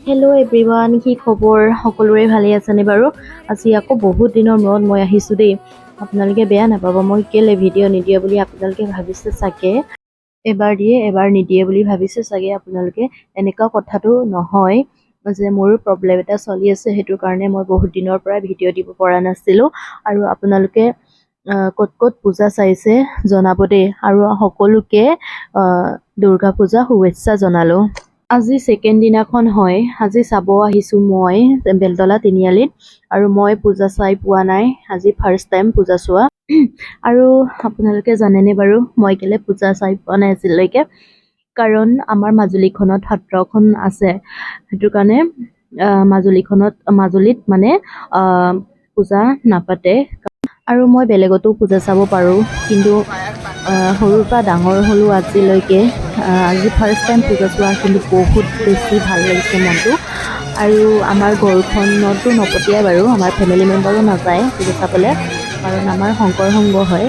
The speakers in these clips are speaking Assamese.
হেল্ল' এভৰিৱান, কি খবৰ? সকলোৰে ভালে আছেনে বাৰু? আজি আকৌ বহুত দিনৰ মূৰত মই আহিছোঁ দেই। আপোনালোকে বেয়া নাপাব, মই কেলে ভিডিঅ' নিদিয়ে বুলি আপোনালোকে ভাবিছে চাগে। এবাৰ দিয়ে এবাৰ নিদিয়ে বুলি ভাবিছে চাগে আপোনালোকে। এনেকুৱা কথাটো নহয় যে মোৰ প্ৰব্লেম এটা চলি আছে, সেইটো কাৰণে মই বহুত দিনৰ পৰা ভিডিঅ' দিব পৰা নাছিলোঁ। আৰু আপোনালোকে ক'ত ক'ত পূজা চাইছে জনাব দেই। আৰু সকলোকে দুৰ্গা পূজা শুভেচ্ছা জনালোঁ। আজি ছেকেণ্ড দিনাখন হয়। আজি চাব আহিছোঁ মই বেলতলা তিনিআলিত, আৰু মই পূজা চাই পোৱা নাই। আজি ফাৰ্ষ্ট টাইম পূজা চোৱা। আৰু আপোনালোকে জানেনে বাৰু মই কেলে পূজা চাই পোৱা নাই আজিলৈকে? কাৰণ আমাৰ মাজুলীখনত সত্ৰখন আছে, সেইটো কাৰণে মাজুলীত মানে পূজা নাপাতে। আৰু মই বেলেগতো পূজা চাব পাৰোঁ, কিন্তু সৰুৰ পৰা ডাঙৰ হ'লোঁ আজিলৈকে। আজি ফাৰ্ষ্ট টাইম পূজা চোৱা, কিন্তু বহুত বেছি ভাল লাগিছে মনটো। আৰু আমাৰ ঘৰখনতো নপঠিয়াই বাৰু, আমাৰ ফেমিলি মেম্বাৰো নাযায় পূজা চাবলৈ, কাৰণ আমাৰ শংকৰ সংঘ হয়।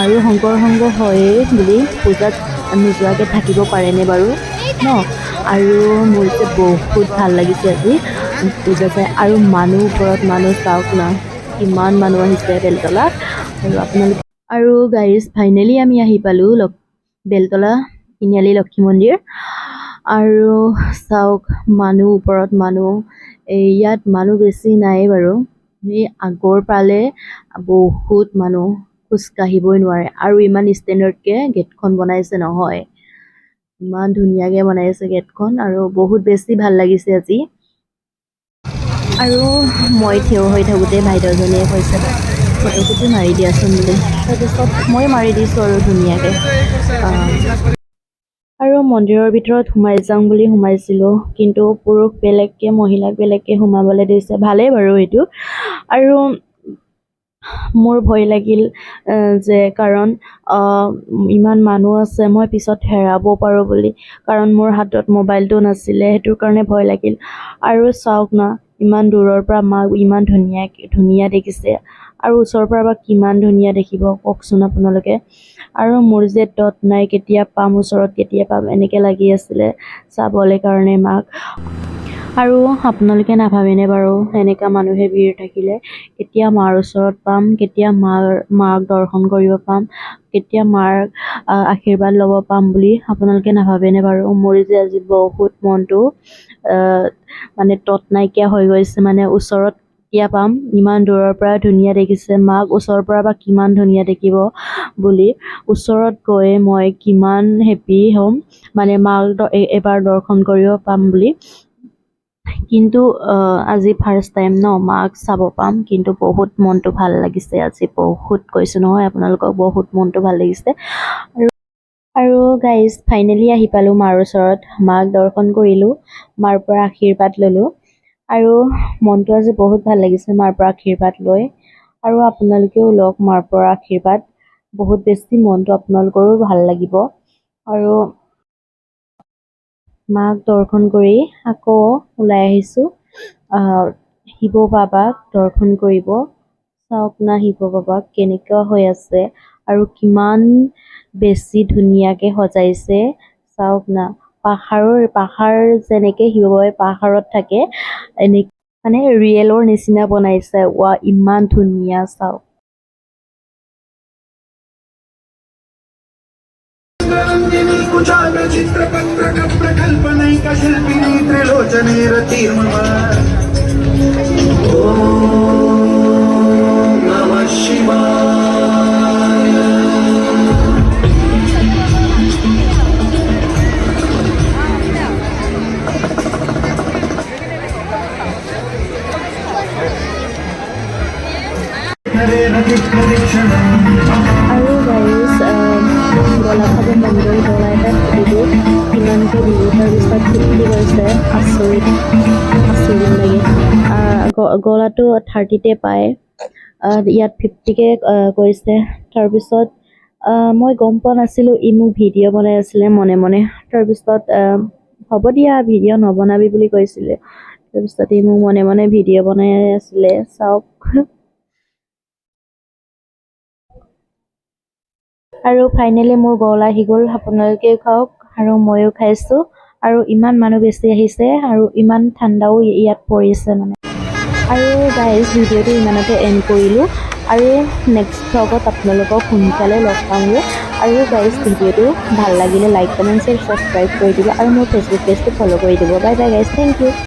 আৰু শংকৰ সংঘ হয়ে বুলি পূজাত নোযোৱাকৈ থাকিব পাৰেনে বাৰু ন? আৰু মোৰ যে বহুত ভাল লাগিছে আজি পূজা চাই। আৰু মানুহ ওপৰত মানুহ, চাওক না কিমান মানুহ আহিছে বেলতলাত। আৰু গাইজ ফাইনেলি আমি আহি পালোঁ বেলতলা তিনিআলি লক্ষী মন্দিৰ। আৰু চাওক মানুহ ওপৰত মানুহ, ইয়াত মানুহ বেছি নাই বাৰু। এই আগৰ পালে বহুত মানুহ, খোজকাঢ়িবই নোৱাৰে। আৰু ইমান ষ্টেণ্ডাৰ্ডকৈ গেটখন বনাইছে নহয়, ইমান ধুনীয়াকৈ বনাইছে গেটখন, আৰু বহুত বেছি ভাল লাগিছে আজি। আৰু মই থিয় হৈ থাকোঁতে বাইদেউজনীয়ে কৈছে ফটোকপি মাৰি দিয়াচোন বুলি, তাৰপিছত মই মাৰি দিছোঁ আৰু ধুনীয়াকৈ। আৰু মন্দিৰৰ ভিতৰত সোমাই যাওঁ বুলি সোমাইছিলোঁ, কিন্তু পুৰুষ বেলেগকৈ মহিলাক বেলেগকৈ সোমাবলৈ দিছে, ভালেই বাৰু এইটো। আৰু মোৰ ভয় লাগিল যে, কাৰণ ইমান মানুহ আছে, মই পিছত হেৰাব পাৰোঁ বুলি, কাৰণ মোৰ হাতত মোবাইলটো নাছিলে, সেইটোৰ কাৰণে ভয় লাগিল। আৰু চাওক না, ইমান দূৰৰ পৰা মাক ইমান ধুনীয়া দেখিছে, আৰু ওচৰৰ পৰা বা কিমান ধুনীয়া দেখিব কওকচোন আপোনালোকে। আৰু মোৰ যে তত নাই, কেতিয়া পাম ওচৰত, কেতিয়া পাম এনেকৈ লাগি আছিলে চাবলৈ কাৰণে মাক। আৰু আপোনালোকে নাভাবেনে বাৰু, এনেকুৱা মানুহে ভিৰ থাকিলে কেতিয়া মাৰ ওচৰত পাম, কেতিয়া মাক দৰ্শন কৰিব পাম, কেতিয়া মাৰ আশীৰ্বাদ ল'ব পাম বুলি আপোনালোকে নাভাবেনে বাৰু? মোৰ যে আজি বহুত মনটো মানে তত নাইকিয়া হৈ গৈছে, মানে ওচৰত কেতিয়া পাম, ইমান দূৰৰ পৰা ধুনীয়া দেখিছে মাক, ওচৰৰ পৰা বা কিমান ধুনীয়া দেখিব বুলি, ওচৰত গৈ মই কিমান হেপ্পী হ'ম, মানে মাক এবাৰ দৰ্শন কৰিব পাম বুলি। কিন্তু আজি ফাৰ্ষ্ট টাইম ন, মাক চাব পাম, কিন্তু বহুত মনটো ভাল লাগিছে আজি, বহুত কৈছোঁ নহয় আপোনালোকক, বহুত মনটো ভাল লাগিছে। আৰু গাইজ ফাইনেলি আহি পালোঁ মাৰ ওচৰত, মাক দৰ্শন কৰিলোঁ, মাৰ পৰা আশীৰ্বাদ ল'লোঁ। আৰু মনটো আজি বহুত ভাল লাগিছে মাৰ পৰা আশীৰ্বাদ লৈ। আৰু আপোনালোকেও লওক মাৰ পৰা আশীৰ্বাদ, বহুত বেছি মনটো আপোনালোকৰো ভাল লাগিব। আৰু মাক দৰ্শন কৰি আকৌ ওলাই আহিছোঁ শিৱ বাবাক দৰ্শন কৰিব। চাওক না শিৱ বাবাক কেনেকুৱা হৈ আছে, আৰু কিমান বেছি ধুনীয়াকৈ সজাইছে, চাওক না। পাহাৰ যেনেকৈ শিৱ বাবাই পাহাৰত থাকে, মানে ৰিয়েলৰ নিচিনা বনাইছে। ৱা, ইমান ধুনীয়া, চাওক। प्रकल्पनैका शिल्पिनी त्रिलोचने रतिर्मम ॐ नमः शिवाय। আৰু গাইজ গোলাঘাটৰ মন্দিৰৰ গলা এটা সুধিলোঁ কিমানকৈ দিলোঁ, তাৰপিছত 50 কৈছে। আচৰিত লাগে। গলাটো 30তে পায়, ইয়াত 50কৈ কৈছে। তাৰপিছত মই গম পোৱা নাছিলোঁ, ই মোক ভিডিঅ' বনাই আছিলে মনে মনে। তাৰপিছত হ'ব দিয়া, ভিডিঅ' নবনাবি বুলি কৈছিলে। তাৰপিছত ই মোক মনে মনে ভিডিঅ' বনাই আছিলে, চাওক। আৰু ফাইনেলি মোৰ গল আহি গ'ল, আপোনালোকে খাওক আৰু ময়ো খাইছোঁ। আৰু ইমান মানুহ বেছি আহিছে আৰু ইমান ঠাণ্ডাও ইয়াত পৰিছে মানে। আৰু গাইজ ভিডিঅ'টো ইমানতে এণ্ড কৰিলোঁ আৰু নেক্সট ভ্লগত আপোনালোকক সোনকালে লগ পামগৈ। আৰু গাইজ ভিডিঅ'টো ভাল লাগিলে লাইক কমেণ্ট শ্বেয়াৰ ছাবস্ক্ৰাইব কৰি দিব আৰু মোৰ ফেচবুক পেজটো ফ'ল' কৰি দিব। Bye bye guys, thank U.